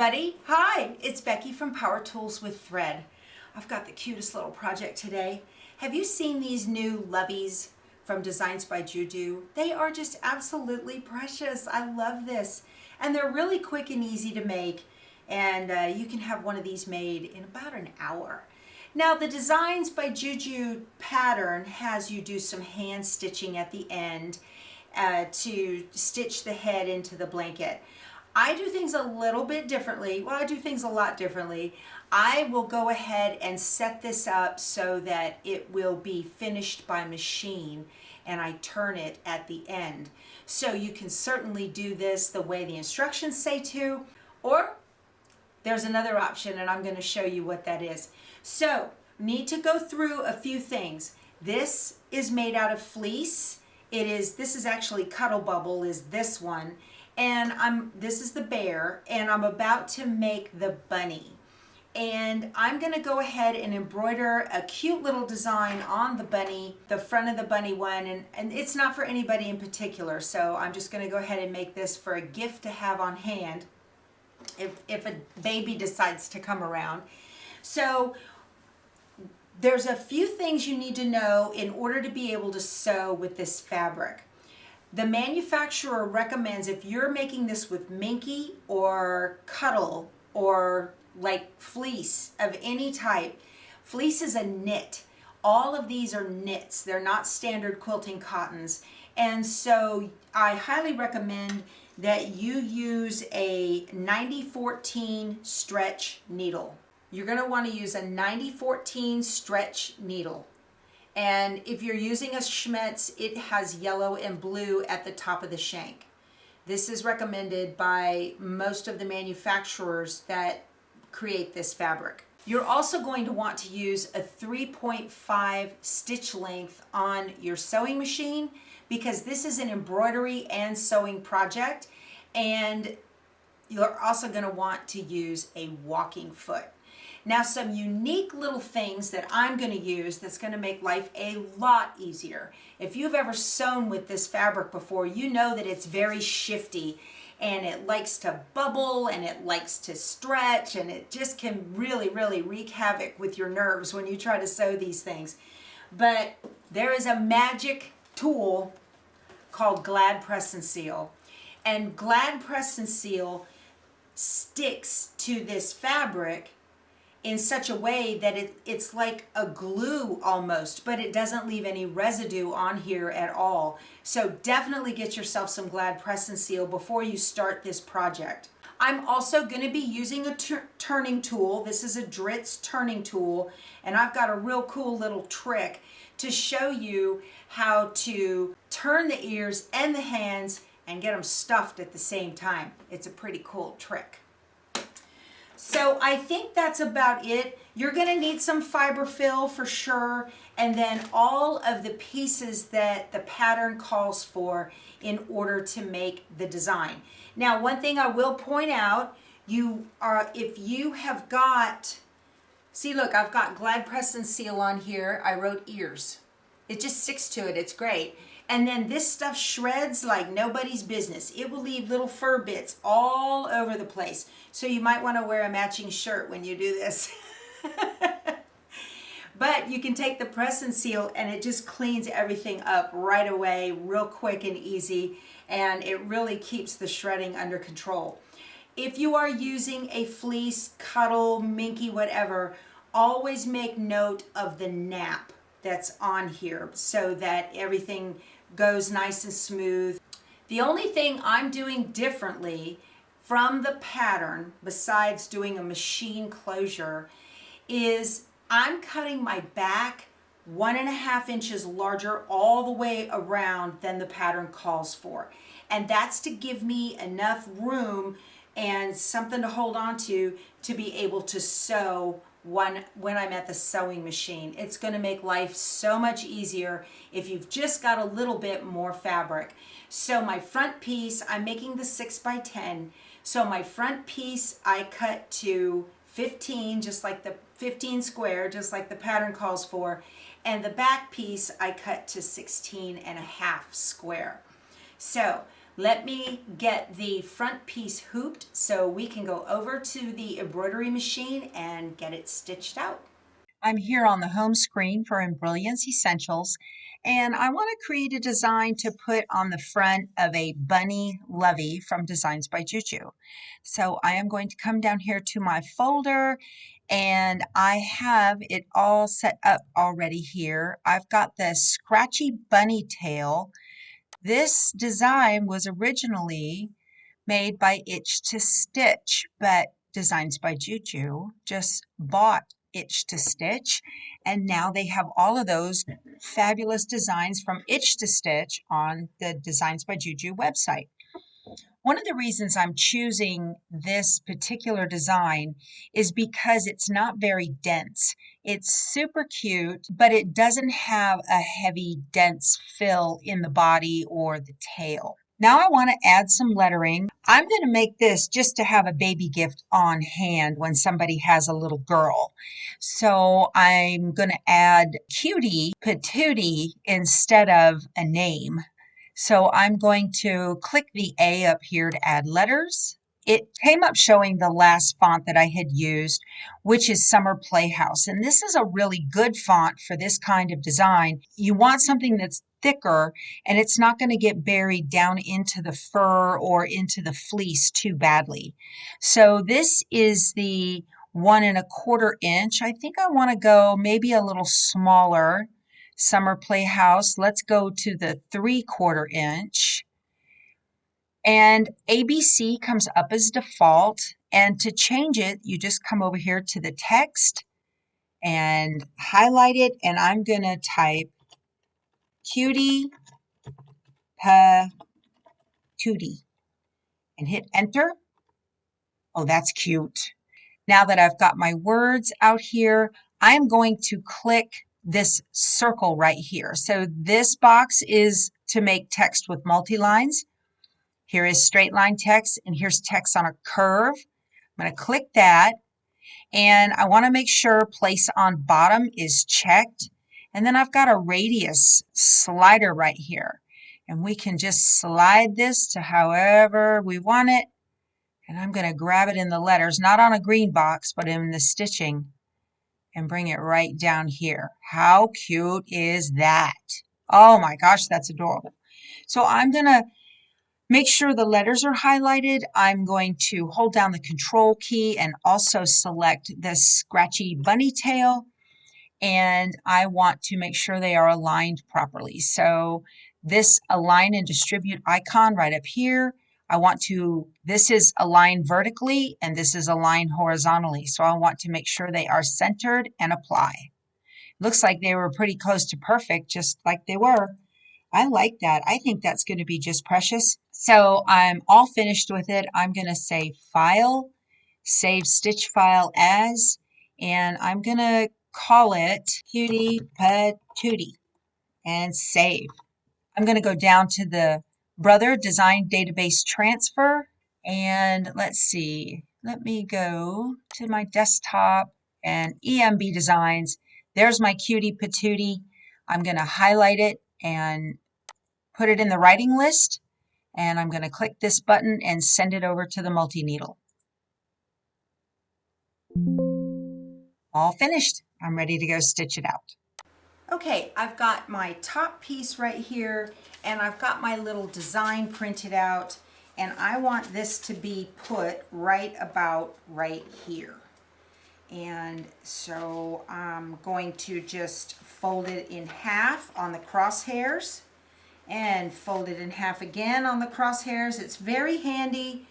everybody. Hi, it's Becky from Power Tools with Thread. I've got the cutest little project today. Have you seen these new loveys from Designs by JuJu? They are just absolutely precious. I love this. And they're really quick and easy to make. And you can have one of these made in about an hour. Now the Designs by JuJu pattern has you do some hand stitching at the end to stitch the head into the blanket. I do things a little bit differently. Well, I do things a lot differently. I will go ahead and set this up so that it will be finished by machine, and I turn it at the end. So you can certainly do this the way the instructions say to, or there's another option, and I'm going to show you what that is. So need to go through a few things. This is made out of fleece. This is actually Cuddle Bubble is this one. And this is the bear, and I'm about to make the bunny. And I'm going to go ahead and embroider a cute little design on the bunny, the front of the bunny one, and it's not for anybody in particular, so I'm just going to go ahead and make this for a gift to have on hand if a baby decides to come around. So there's a few things you need to know in order to be able to sew with this fabric. The manufacturer recommends, if you're making this with minky or cuddle or like fleece of any type, fleece is a knit. All of these are knits. They're not standard quilting cottons. And so I highly recommend that you use a 90-14 stretch needle. You're going to want to use a 90-14 stretch needle. And if you're using a Schmetz, it has yellow and blue at the top of the shank. This is recommended by most of the manufacturers that create this fabric. You're also going to want to use a 3.5 stitch length on your sewing machine because this is an embroidery and sewing project. And you're also going to want to use a walking foot. Now, some unique little things that I'm going to use that's going to make life a lot easier. If you've ever sewn with this fabric before, you know that it's very shifty and it likes to bubble and it likes to stretch, and it just can really, really wreak havoc with your nerves when you try to sew these things. But there is a magic tool called Glad PressNSeal, and Glad PressNSeal sticks to this fabric in such a way that it's like a glue almost, but it doesn't leave any residue on here at all. So definitely get yourself some Glad PressNSeal before you start this project. I'm also going to be using a turning tool. This is a Dritz turning tool, and I've got a real cool little trick to show you how to turn the ears and the hands and get them stuffed at the same time. It's a pretty cool trick. So I think that's about it. You're going to need some fiber fill for sure, and then all of the pieces that the pattern calls for in order to make the design. Now, one thing I will point out, if you have got, see look, I've got Glad PressNSeal on here. I wrote ears. It just sticks to it. It's great. And then this stuff shreds like nobody's business. It will leave little fur bits all over the place. So you might want to wear a matching shirt when you do this. But you can take the PressNSeal and it just cleans everything up right away, real quick and easy. And it really keeps the shredding under control. If you are using a fleece, cuddle, minky, whatever, always make note of the nap that's on here so that everything goes nice and smooth. The only thing I'm doing differently from the pattern, besides doing a machine closure, is I'm cutting my back 1.5 inches larger all the way around than the pattern calls for. And that's to give me enough room and something to hold on to be able to sew when I'm at the sewing machine. It's going to make life so much easier if you've just got a little bit more fabric. So my front piece, I'm making the 6x10. So my front piece I cut to 15, just like the 15 square, just like the pattern calls for. And the back piece I cut to 16.5 square. So Let me get the front piece hooped so we can go over to the embroidery machine and get it stitched out. I'm here on the home screen for Embrilliance Essentials, and I want to create a design to put on the front of a Bunny Lovie from Designs by JuJu. So I am going to come down here to my folder, and I have it all set up already here. I've got the scratchy bunny tail. This design was originally made by Itch to Stitch, but Designs by JuJu just bought Itch to Stitch, and now they have all of those fabulous designs from Itch to Stitch on the Designs by JuJu website. One of the reasons I'm choosing this particular design is because it's not very dense. It's super cute, but it doesn't have a heavy, dense fill in the body or the tail. Now I want to add some lettering. I'm going to make this just to have a baby gift on hand when somebody has a little girl. So I'm going to add cutie patootie instead of a name. So I'm going to click the A up here to add letters. It came up showing the last font that I had used, which is Summer Playhouse. And this is a really good font for this kind of design. You want something that's thicker and it's not going to get buried down into the fur or into the fleece too badly. So this is the 1¼ inch. I think I want to go maybe a little smaller. Summer Playhouse. Let's go to the 3/4 inch. And ABC comes up as default. And to change it, you just come over here to the text and highlight it. And I'm going to type cutie patootie and hit enter. Oh, that's cute. Now that I've got my words out here, I'm going to click this circle right here. So this box is to make text with multi-lines. Here is straight line text, and here's text on a curve. I'm going to click that, and I want to make sure place on bottom is checked. And then I've got a radius slider right here. And we can just slide this to however we want it. And I'm going to grab it in the letters, not on a green box, but in the stitching, and bring it right down here. How cute is that? Oh my gosh, that's adorable. So I'm going to make sure the letters are highlighted. I'm going to hold down the control key and also select the scratchy bunny tail. And I want to make sure they are aligned properly. So this align and distribute icon right up here, this is aligned vertically and this is aligned horizontally. So I want to make sure they are centered and apply. Looks like they were pretty close to perfect, just like they were. I like that. I think that's going to be just precious. So I'm all finished with it. I'm going to say File, Save Stitch File As, and I'm going to call it Cutie Patootie and save. I'm going to go down to the Brother Design Database Transfer, and let's see. Let me go to my desktop and EMB Designs. There's my Cutie Patootie. I'm going to highlight it and put it in the writing list, and I'm going to click this button and send it over to the multi-needle. All finished. I'm ready to go stitch it out. Okay, I've got my top piece right here, and I've got my little design printed out, and I want this to be put right about right here. And so I'm going to just fold it in half on the crosshairs and fold it in half again on the crosshairs. It's very handy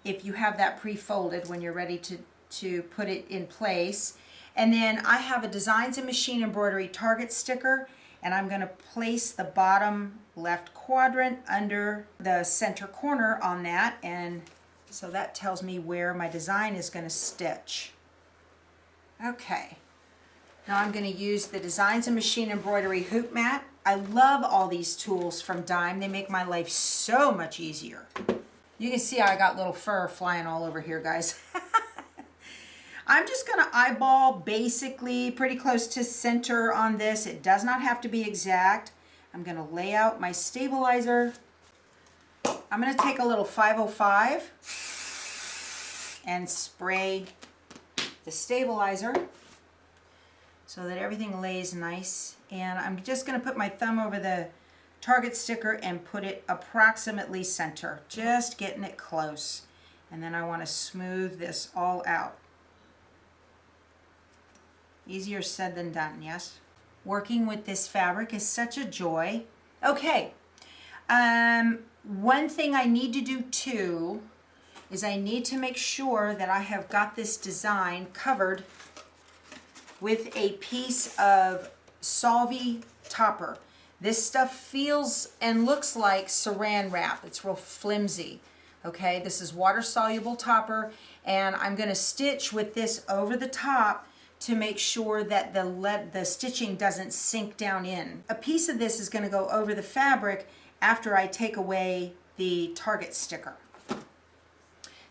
if you have that pre-folded when you're ready to put it in place. And then I have a Designs and Machine Embroidery target sticker, and I'm going to place the bottom left quadrant under the center corner on that, and so that tells me where my design is going to stitch. Okay, now I'm going to use the Designs and Machine Embroidery hoop mat. I love all these tools from Dime. They make my life so much easier. You can see I got little fur flying all over here, guys. I'm just going to eyeball basically pretty close to center on this. It does not have to be exact. I'm going to lay out my stabilizer I'm going to take a little 505 and spray the stabilizer so that everything lays nice. And I'm just going to put my thumb over the target sticker and put it approximately center, just getting it close. And then I want to smooth this all out. Easier said than done, yes? Working with this fabric is such a joy. Okay, one thing I need to do too is I need to make sure that I have got this design covered with a piece of solvy topper. This stuff feels and looks like saran wrap. It's real flimsy. Okay, this is water soluble topper, and I'm going to stitch with this over the top to make sure that the stitching doesn't sink down in. A piece of this is going to go over the fabric after I take away the target sticker.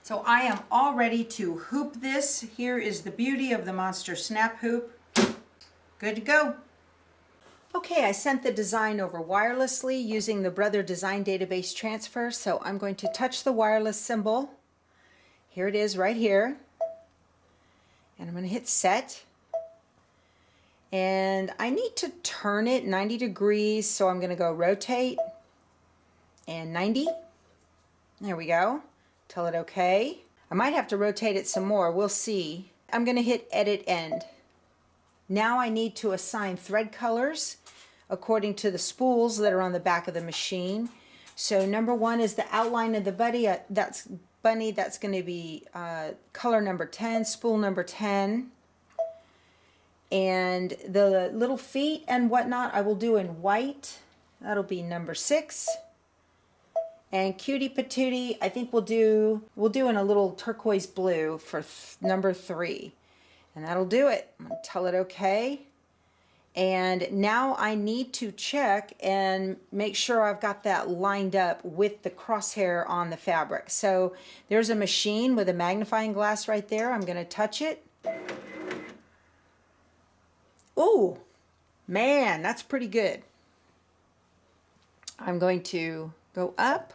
So I am all ready to hoop this. Here is the beauty of the Monster Snap Hoop. Good to go. Okay, I sent the design over wirelessly using the Brother Design Database transfer, so I'm going to touch the wireless symbol. Here it is right here. And I'm going to hit set. And I need to turn it 90 degrees, so I'm going to go rotate and 90. There we go. Tell it okay. I might have to rotate it some more. We'll see. I'm going to hit edit end. Now I need to assign thread colors according to the spools that are on the back of the machine. So number 1 is the outline of the bunny. That's going to be color number 10, spool number 10. And the little feet and whatnot I will do in white. That'll be number 6. And Cutie Patootie, I think we'll do in a little turquoise blue for number 3. And that'll do it. I'm going to tell it okay. And now I need to check and make sure I've got that lined up with the crosshair on the fabric. So there's a machine with a magnifying glass right there. I'm going to touch it. Oh, man, that's pretty good. I'm going to go up.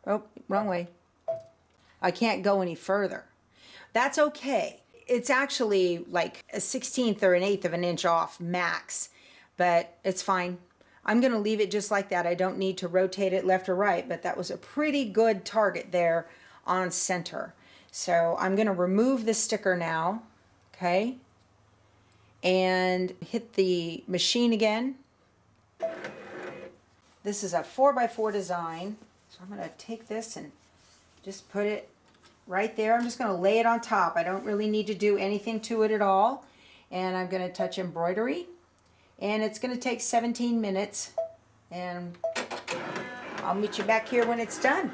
Oh, wrong way. I can't go any further. That's okay. It's actually like a 1/16 or an 1/8 of an inch off max, but it's fine. I'm going to leave it just like that. I don't need to rotate it left or right, but that was a pretty good target there on center. So I'm going to remove this sticker now, okay, and hit the machine again. This is a 4x4 design, so I'm going to take this and just put it right there. I'm just going to lay it on top. I don't really need to do anything to it at all. And I'm going to touch embroidery. And it's going to take 17 minutes. And I'll meet you back here when it's done.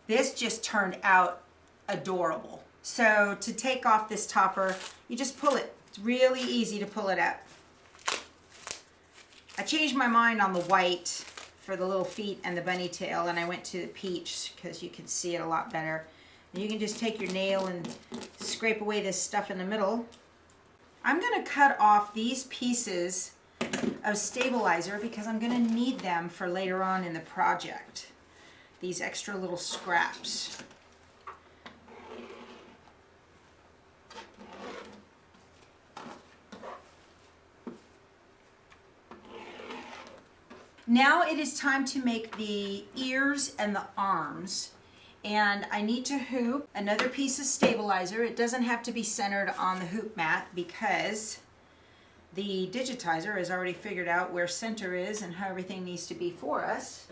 This just turned out adorable. So to take off this topper, you just pull it. It's really easy to pull it out. I changed my mind on the white for the little feet and the bunny tail, and I went to the peach because you can see it a lot better. And you can just take your nail and scrape away this stuff in the middle. I'm going to cut off these pieces of stabilizer because I'm going to need them for later on in the project. These extra little scraps. Now it is time to make the ears and the arms. And I need to hoop another piece of stabilizer. It doesn't have to be centered on the hoop mat because the digitizer has already figured out where center is and how everything needs to be for us.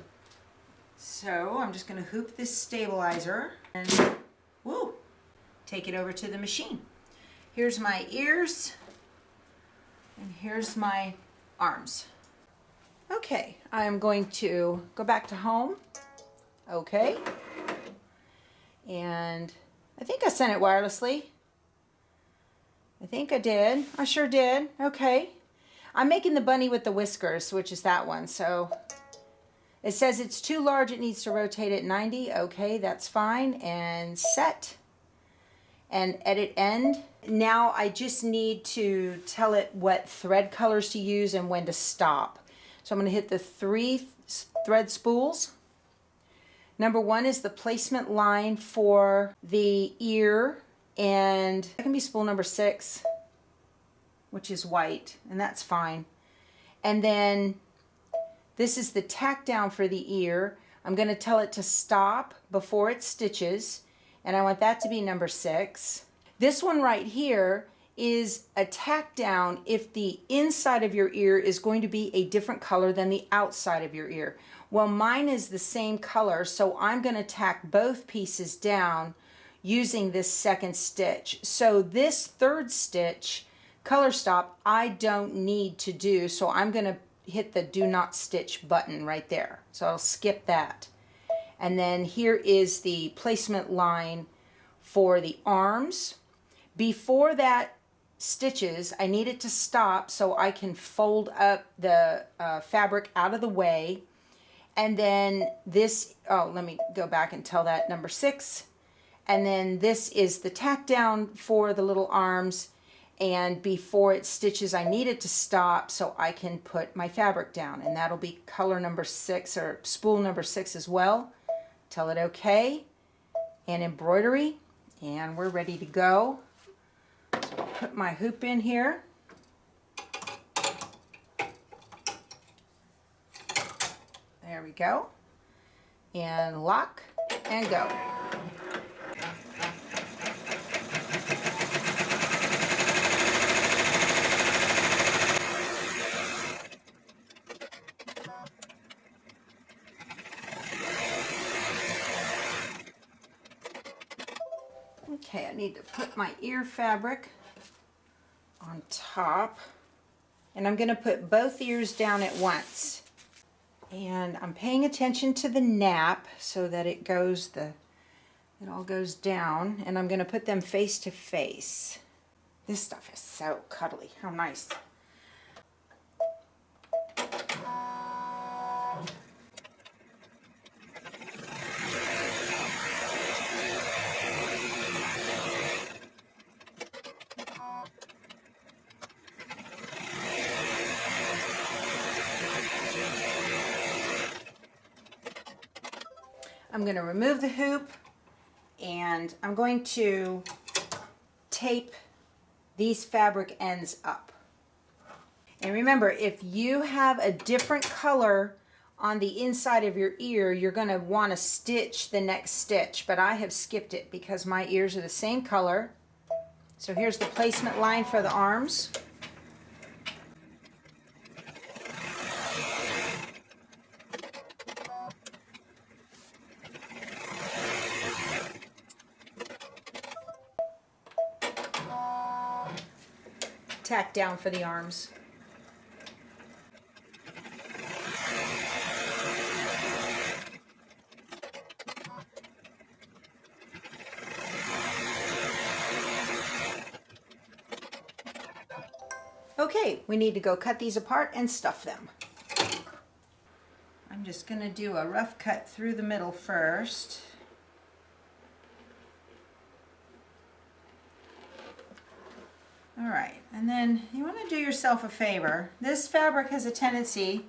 So I'm just going to hoop this stabilizer and woo, take it over to the machine. Here's my ears and here's my arms. Okay, I'm going to go back to home. Okay. And I think I sent it wirelessly. I think I did. I sure did. Okay. I'm making the bunny with the whiskers, which is that one. So It says it's too large, it needs to rotate at 90. Okay, that's fine. And set. And edit end. Now I just need to tell it what thread colors to use and when to stop. So I'm going to hit the 3 thread spools. Number 1 is the placement line for the ear, and that can be spool number 6, which is white, and that's fine. And then this is the tack down for the ear. I'm going to tell it to stop before it stitches, and I want that to be number 6. This one right here is a tack down if the inside of your ear is going to be a different color than the outside of your ear. Well, mine is the same color, so I'm going to tack both pieces down using this second stitch. So this third stitch, color stop, I don't need to do, so I'm going to hit the do not stitch button right there. So I'll skip that. And then here is the placement line for the arms. Before that stitches, I need it to stop so I can fold up the fabric out of the way. And then this, oh, let me go back and tell that number 6. And then this is the tack down for the little arms. And before it stitches, I need it to stop so I can put my fabric down. And that'll be color number 6 or spool number 6 as well. Tell it okay. And embroidery. And we're ready to go. So I'll put my hoop in here. There we go. And lock and go. Okay, I need to put my ear fabric on top. And I'm going to put both ears down at once. And I'm paying attention to the nap so that it all goes down, and I'm going to put them face to face. This stuff is so cuddly. How nice. I'm going to remove the hoop, and I'm going to tape these fabric ends up. And remember, if you have a different color on the inside of your ear, you're going to want to stitch the next stitch, but I have skipped it because my ears are the same color. So here's the placement line for the arms. Tack down for the arms. Okay, we need to go cut these apart and stuff them. I'm just going to do a rough cut through the middle first. All right, and then you want to do yourself a favor. This fabric has a tendency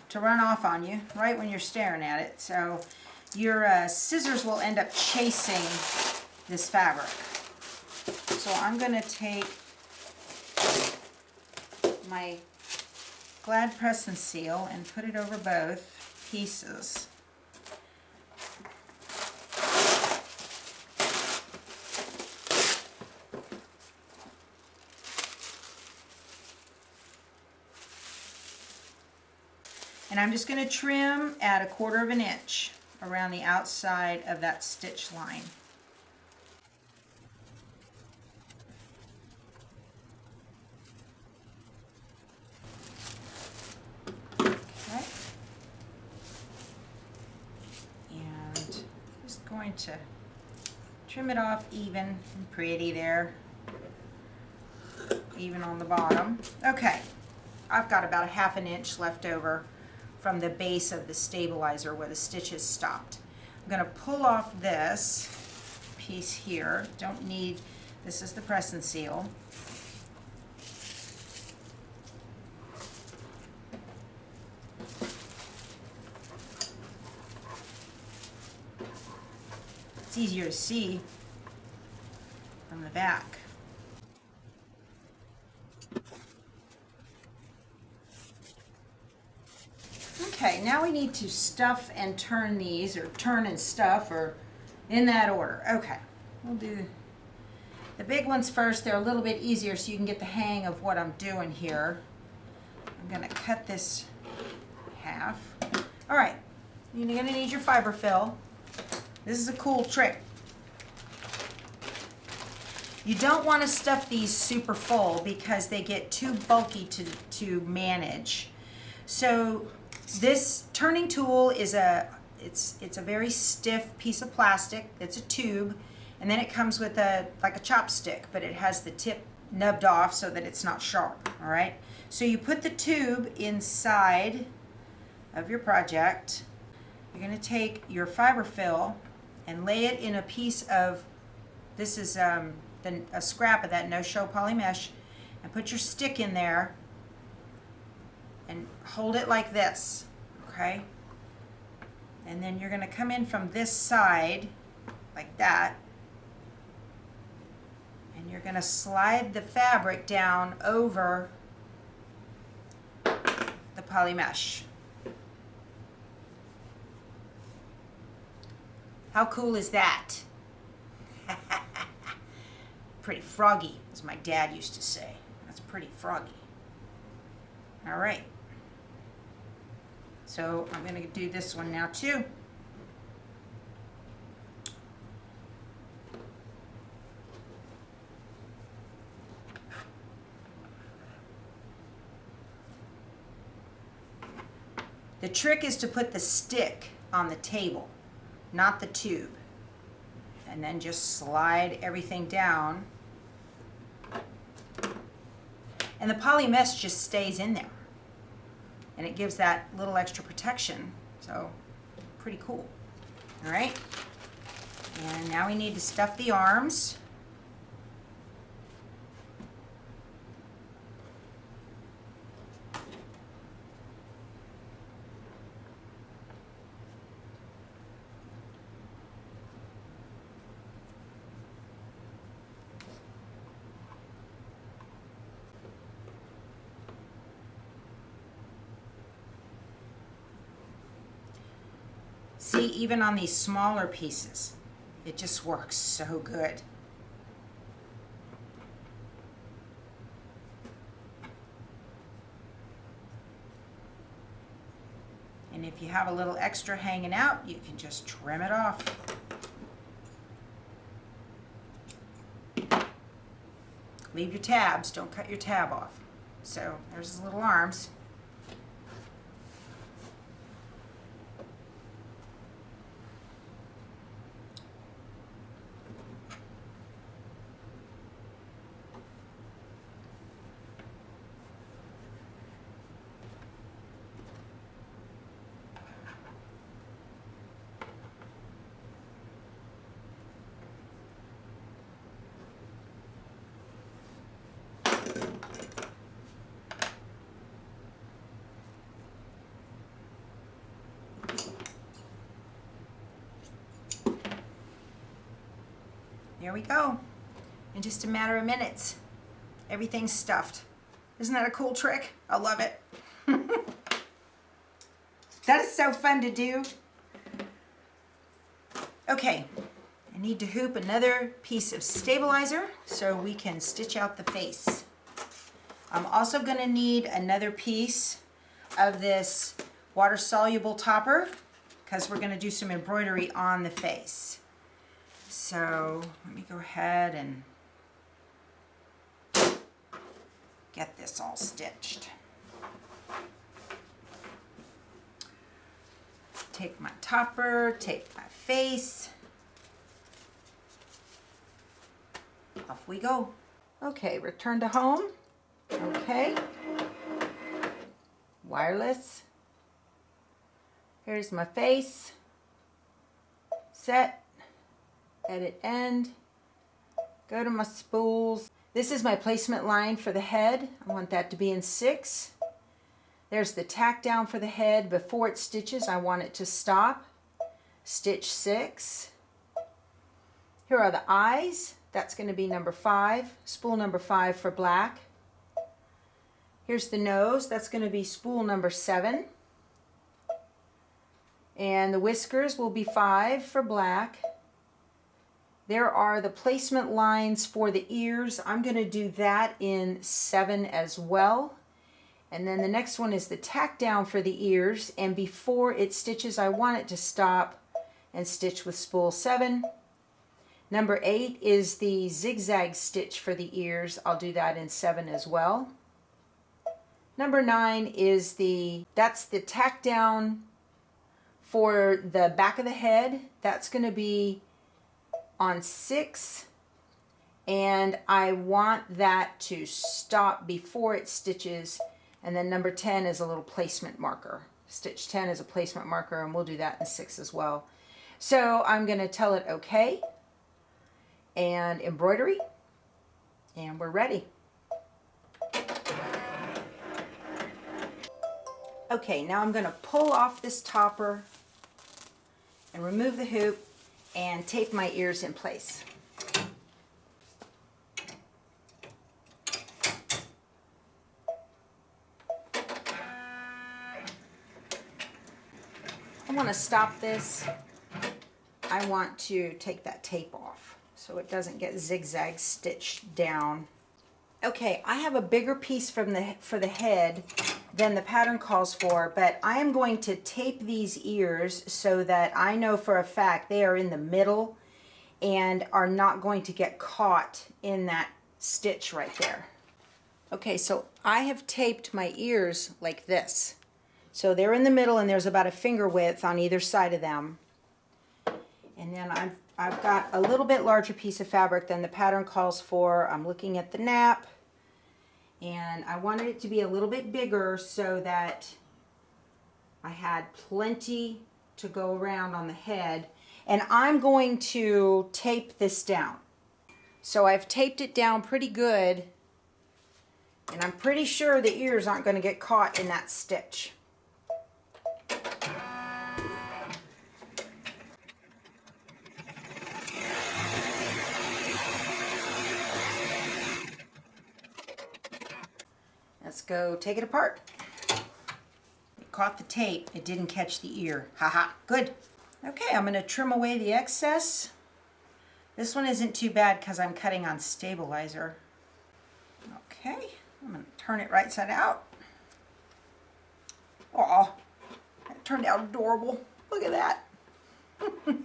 to run off on you right when you're staring at it, so your scissors will end up chasing this fabric. So I'm going to take my Glad PressNSeal and put it over both pieces. And I'm just going to trim at 1/4 inch around the outside of that stitch line. Okay. And just going to trim it off even and pretty there, even on the bottom. Okay, I've got about 1/2 inch left over from the base of the stabilizer where the stitches stopped. I'm going to pull off this piece here. Don't need, this is the PressNSeal. It's easier to see from the back. Okay, now we need to stuff and turn these, or turn and stuff, or in that order. Okay, we'll do the big ones first. They're a little bit easier so you can get the hang of what I'm doing here. I'm gonna cut this half. All right, you're gonna need your fiber fill. This is a cool trick. You don't want to stuff these super full because they get too bulky to manage. So this turning tool is it's a very stiff piece of plastic. It's a tube, and then it comes with like a chopstick, but it has the tip nubbed off so that it's not sharp. All right. So you put the tube inside of your project. You're going to take your fiber fill and lay it in a piece of, this is a scrap of that no-show poly mesh, and put your stick in there and hold it like this, okay? And then you're going to come in from this side like that, and you're going to slide the fabric down over the poly mesh. How cool is that? Pretty froggy, as my dad used to say. That's pretty froggy. All right. So I'm going to do this one now too. The trick is to put the stick on the table, not the tube. And then just slide everything down. And the poly mesh just stays in there. And it gives that little extra protection. So, pretty cool. All right. And now we need to stuff the arms. See, even on these smaller pieces, it just works so good. And if you have a little extra hanging out, you can just trim it off. Leave your tabs, don't cut your tab off. So there's his little arms. There we go. In just a matter of minutes, everything's stuffed. Isn't that a cool trick? I love it. That is so fun to do. Okay, I need to hoop another piece of stabilizer so we can stitch out the face. I'm also going to need another piece of this water-soluble topper because we're going to do some embroidery on the face. So let me go ahead and get this all stitched. Take my topper, take my face. Off we go. Okay, return to home. Okay. Wireless. Here's my face. Set, edit end, go to my spools. This is my placement line for the head. I want that to be in 6. There's the tack down for the head. Before it stitches, I want it to stop. Stitch 6. Here are the eyes. That's going to be number 5, spool number 5 for black. Here's the nose. That's going to be spool number 7. And the whiskers will be 5 for black. There are the placement lines for the ears. I'm going to do that in 7 as well. And then the next one is the tack down for the ears. And before it stitches, I want it to stop and stitch with spool 7. Number 8 is the zigzag stitch for the ears. I'll do that in 7 as well. Number 9 is that's the tack down for the back of the head. That's going to be on 6, and I want that to stop before it stitches. And then number 10 is a little placement marker. Stitch 10 is a placement marker, and we'll do that in 6 as well. So I'm going to tell it OK and embroidery, and we're ready. Okay, now I'm going to pull off this topper and remove the hoop and tape my ears in place. I want to stop this. I want to take that tape off so it doesn't get zigzag stitched down. Okay, I have a bigger piece for the head than the pattern calls for, but I am going to tape these ears so that I know for a fact they are in the middle and are not going to get caught in that stitch right there. Okay, so I have taped my ears like this. So they're in the middle and there's about a finger width on either side of them. And then I've got a little bit larger piece of fabric than the pattern calls for. I'm looking at the nap. And I wanted it to be a little bit bigger so that I had plenty to go around on the head. And I'm going to tape this down. So I've taped it down pretty good. And I'm pretty sure the ears aren't going to get caught in that stitch. Let's go take it apart. It caught the tape, it didn't catch the ear. Haha, good. Okay, I'm going to trim away the excess. This one isn't too bad because I'm cutting on stabilizer. Okay, I'm going to turn it right side out. Aw, that turned out adorable. Look at that.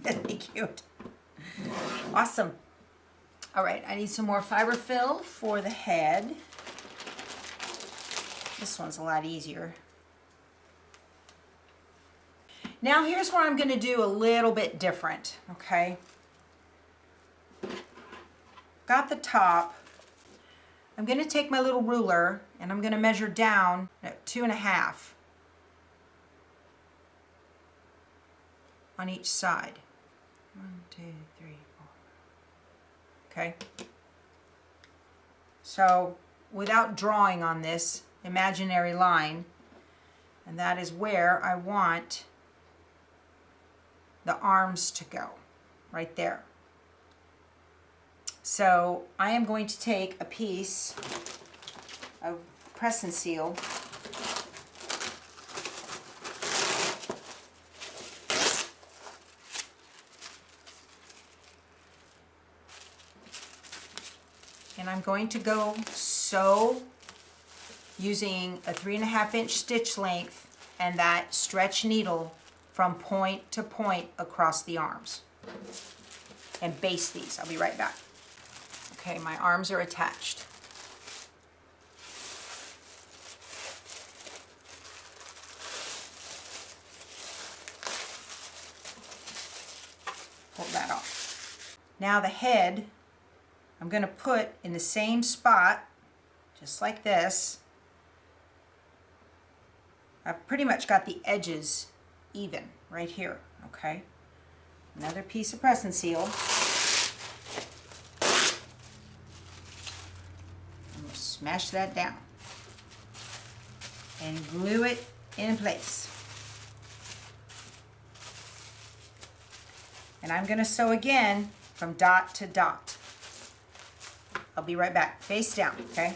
That'd be cute. Awesome. All right, I need some more fiber fill for the head. This one's a lot easier. Now here's what I'm going to do a little bit different, okay? Got the top. I'm going to take my little ruler and I'm going to measure down at 2.5 on each side. 1, 2, 3, 4. Okay? So without drawing on this imaginary line, and that is where I want the arms to go, right there. So I am going to take a piece of PressNSeal and I'm going to go sew using a 3.5-inch stitch length and that stretch needle from point to point across the arms and baste these. I'll be right back. Okay, my arms are attached. Pull that off. Now the head, I'm going to put in the same spot, just like this. I've pretty much got the edges even right here, okay? Another piece of PressNSeal. I'm going to smash that down and glue it in place. And I'm going to sew again from dot to dot. I'll be right back, face down, okay?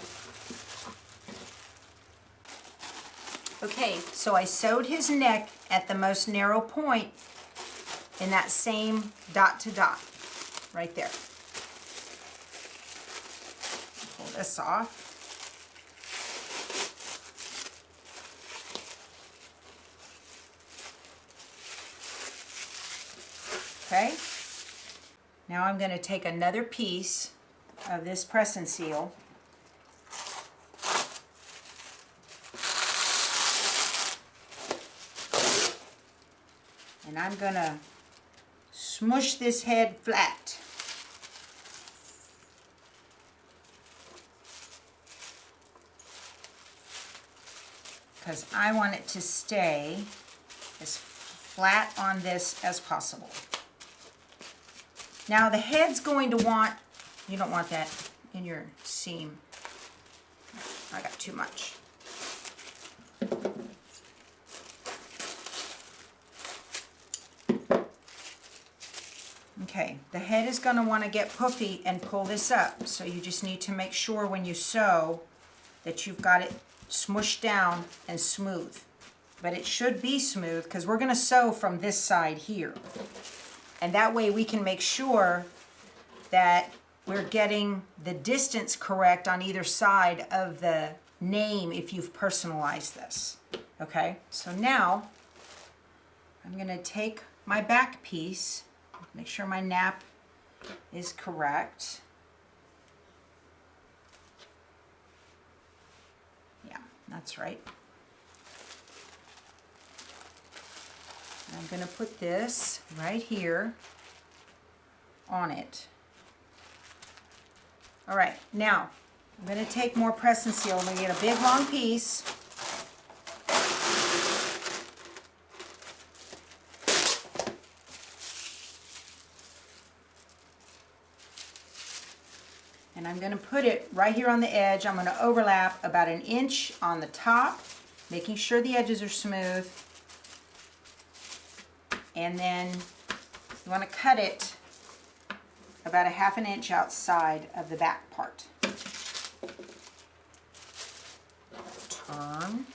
Okay, so I sewed his neck at the most narrow point in that same dot to dot, right there. Pull this off. Okay, now I'm going to take another piece of this PressNSeal and I'm going to smush this head flat. Because I want it to stay as flat on this as possible. Now the head's going to want, you don't want that in your seam. I got too much. Okay, the head is going to want to get puffy and pull this up. So you just need to make sure when you sew that you've got it smushed down and smooth. But it should be smooth because we're going to sew from this side here. And that way we can make sure that we're getting the distance correct on either side of the name if you've personalized this. Okay, so now I'm going to take my back piece, make sure my nap is correct. Yeah, that's right. I'm going to put this right here on it. All right, now I'm going to take more PressNSeal. I'm going to get a big long piece. And I'm going to put it right here on the edge. I'm going to overlap about 1 inch on the top, making sure the edges are smooth. And then you want to cut it about 1/2 inch outside of the back part. Turn.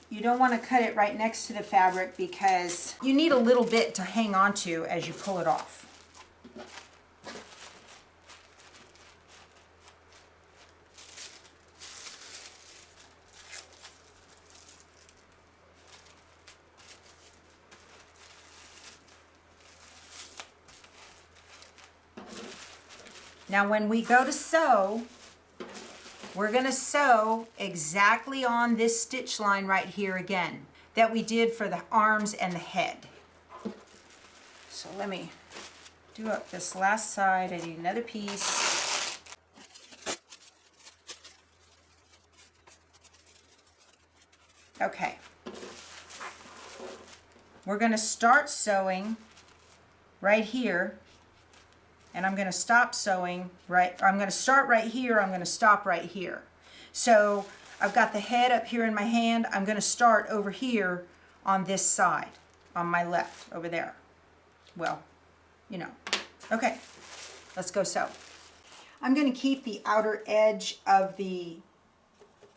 You don't want to cut it right next to the fabric because you need a little bit to hang on to as you pull it off. Now when we go to sew, we're going to sew exactly on this stitch line right here again that we did for the arms and the head. So let me do up this last side. I need another piece. Okay. We're going to start sewing right here. And I'm going to stop sewing I'm going to start right here, I'm going to stop right here. So I've got the head up here in my hand, I'm going to start over here on this side, on my left, over there. Well, you know. Okay, let's go sew. I'm going to keep the outer edge of the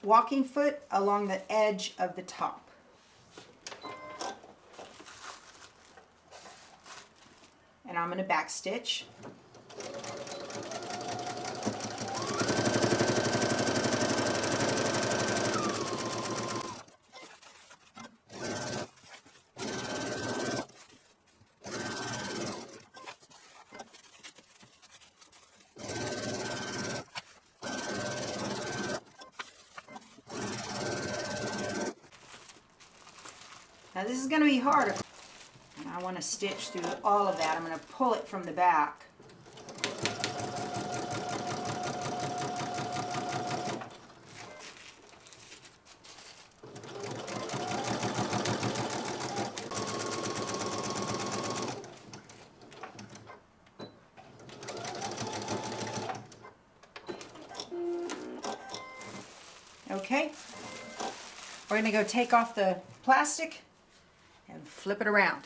walking foot along the edge of the top. And I'm going to back stitch. this is going to be hard. And I want to stitch through all of that. I'm going to pull it from the back. Okay, we're going to go take off the plastic and flip it around.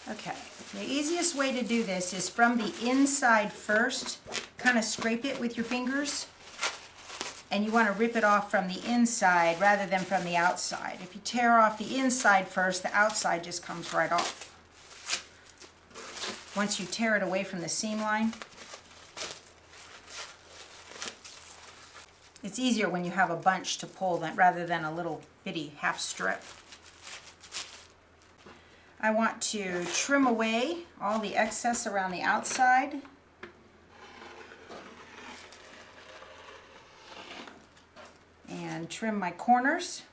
Okay, the easiest way to do this is from the inside first. Kind of scrape it with your fingers, and you want to rip it off from the inside rather than from the outside. If you tear off the inside first, the outside just comes right off. Once you tear it away from the seam line, it's easier when you have a bunch to pull that rather than a little bitty half strip. I want to trim away all the excess around the outside. And trim my corners.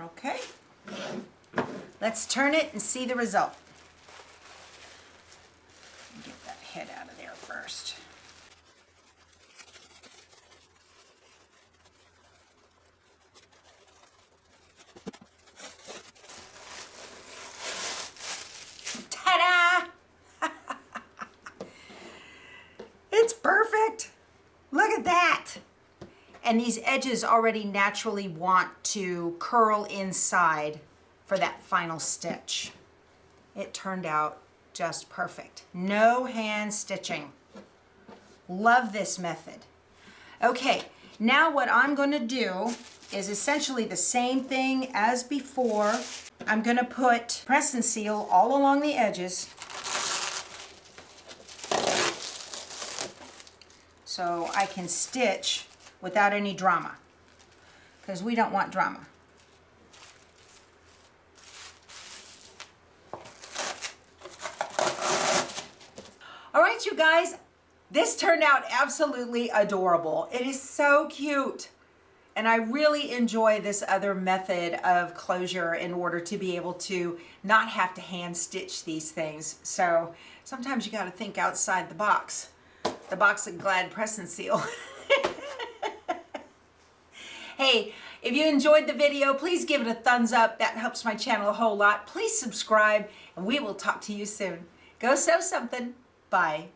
Okay, let's turn it and see the result. Get that head out of there first. Ta-da! It's perfect. Look at that. And these edges already naturally want to curl inside for that final stitch. It turned out just perfect. No hand stitching. Love this method. Okay, now what I'm going to do is essentially the same thing as before. I'm going to put PressNSeal all along the edges, so I can stitch without any drama, because we don't want drama. All right, you guys, this turned out absolutely adorable. It is so cute. And I really enjoy this other method of closure in order to be able to not have to hand stitch these things. So sometimes you got to think outside the box of Glad PressNSeal. Hey, if you enjoyed the video, please give it a thumbs up. That helps my channel a whole lot. Please subscribe, and we will talk to you soon. Go sew something. Bye.